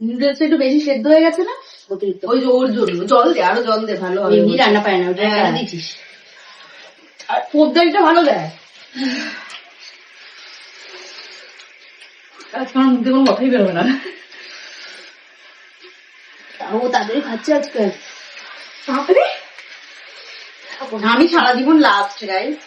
Noodles একটু বেশি সেদ্ধ হয়ে গেছে না অতিরিক্ত, ওই যে ওর জন্য জল দে, আরো জল দে, ভালো হবে। এমনি রান্না পায় না ওটা কেন দিচ্ছিস? আর পোদ্দারিটা ভালো দেয়। আজকে আমার মুখে কোনো কথাই বেরোবে না। ও তাড়াতাড়ি খাচ্ছে আজকে। তাড়াতাড়ি আমি সারা জীবন লাস্ট গাইস।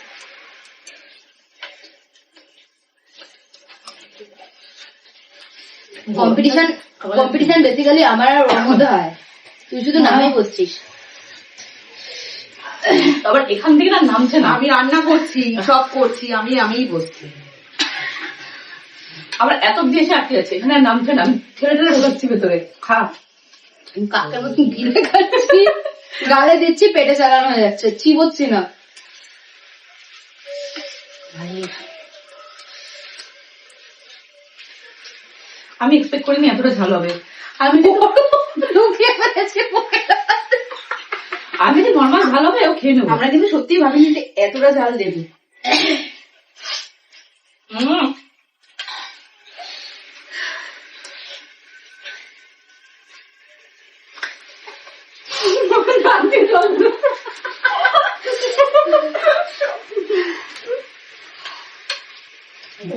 কম্পিটিশন বেসিক্যালি আমার আর ওর মধ্যে হয়, তুই শুধু নামেই বসছিস। আবার এখান থেকে না নামছে না। আমি রান্না করছি, সব করছি, আমিই বসছি। আবার এত দিয়ে এসে আটকে যাচ্ছে, এখানে আর নামছে না। আমি ঠেলে ঠেলে ঢোকাচ্ছি ভেতরে। খা। কাকের মতন গিলে খাচ্ছি, গালে দিচ্ছি, পেটে চালানো হয়ে যাচ্ছে, চিবোচ্ছি না। আমি এক্সপেক্ট করিনি এতটা ঝাল হবে। আমি যে নর্মাল ঝাল হবে ও খেয়ে নেবো। আমরা কিন্তু সত্যি ভাবিনি যে এতটা ঝাল দেবি।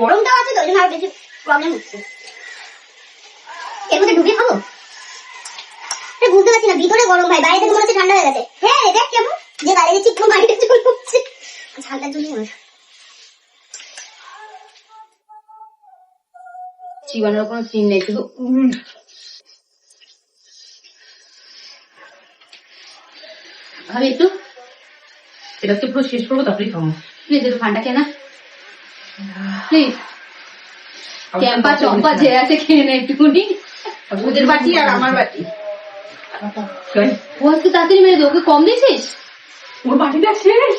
গরমটাও আছে তো, ওই জন্য আরো বেশি প্রবলেম হচ্ছে। এর মধ্যে ঢুকে খাবো, বুঝতে পারছি না। ভিতরে গরম ভাই, বাইরে থেকে মনে হচ্ছে ঠান্ডা হয়ে গেছে। হ্যাঁ দেখ কেমন যে বাইরে দিচ্ছি তো বাইরে চলে যাচ্ছে, ঠান্ডার জন্য মনে হয়। চিবানোর কোনো সিন নেই, শুধু ভাবি একটু এটাকে পুরো শেষ করবো, তারপরেই খাবো। প্লিজ একটু ঠান্ডা খেয়ে না প্লিজ। ক্যাম্পা চম্পা যে আছে খেয়ে নে একটুকুনি। ওদের বাটি আর আমার বাটি। ও আজকে তাড়াতাড়ি মেরে দে, ওকে কম দিয়েছিস? ওর বাটিটা শেষ।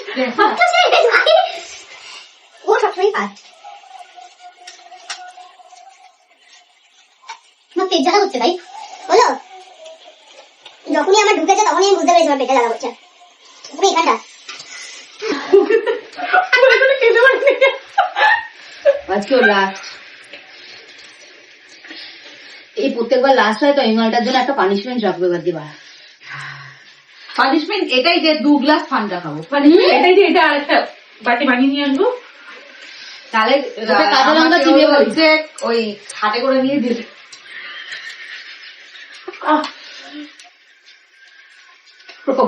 ও সবসময় খায়। আমার পেট জ্বালা হচ্ছে তাই বলো, যখনই আমার ঢুকেছে তখনই আমি বুঝতে পেরেছি আমার পেটে জ্বালা হচ্ছে। তুমি এখানটা আজকে ও লাস্ট, এই প্রত্যেকবার লাস্ট হয় তো এই মালটার জন্য একটা পানিশমেন্ট রাখবে বাদ দিয়ে। পানিশমেন্ট এটাই যে 2 গ্লাস ঠান্ডা খাবো। এটাই যে এটা আরেকটা বাটি বানিয়ে নিয়ে আসবো, তাহলে কাঁচা লঙ্কা চিবিয়ে বলছে ওই হাতে করে নিয়ে দিল। প্রভু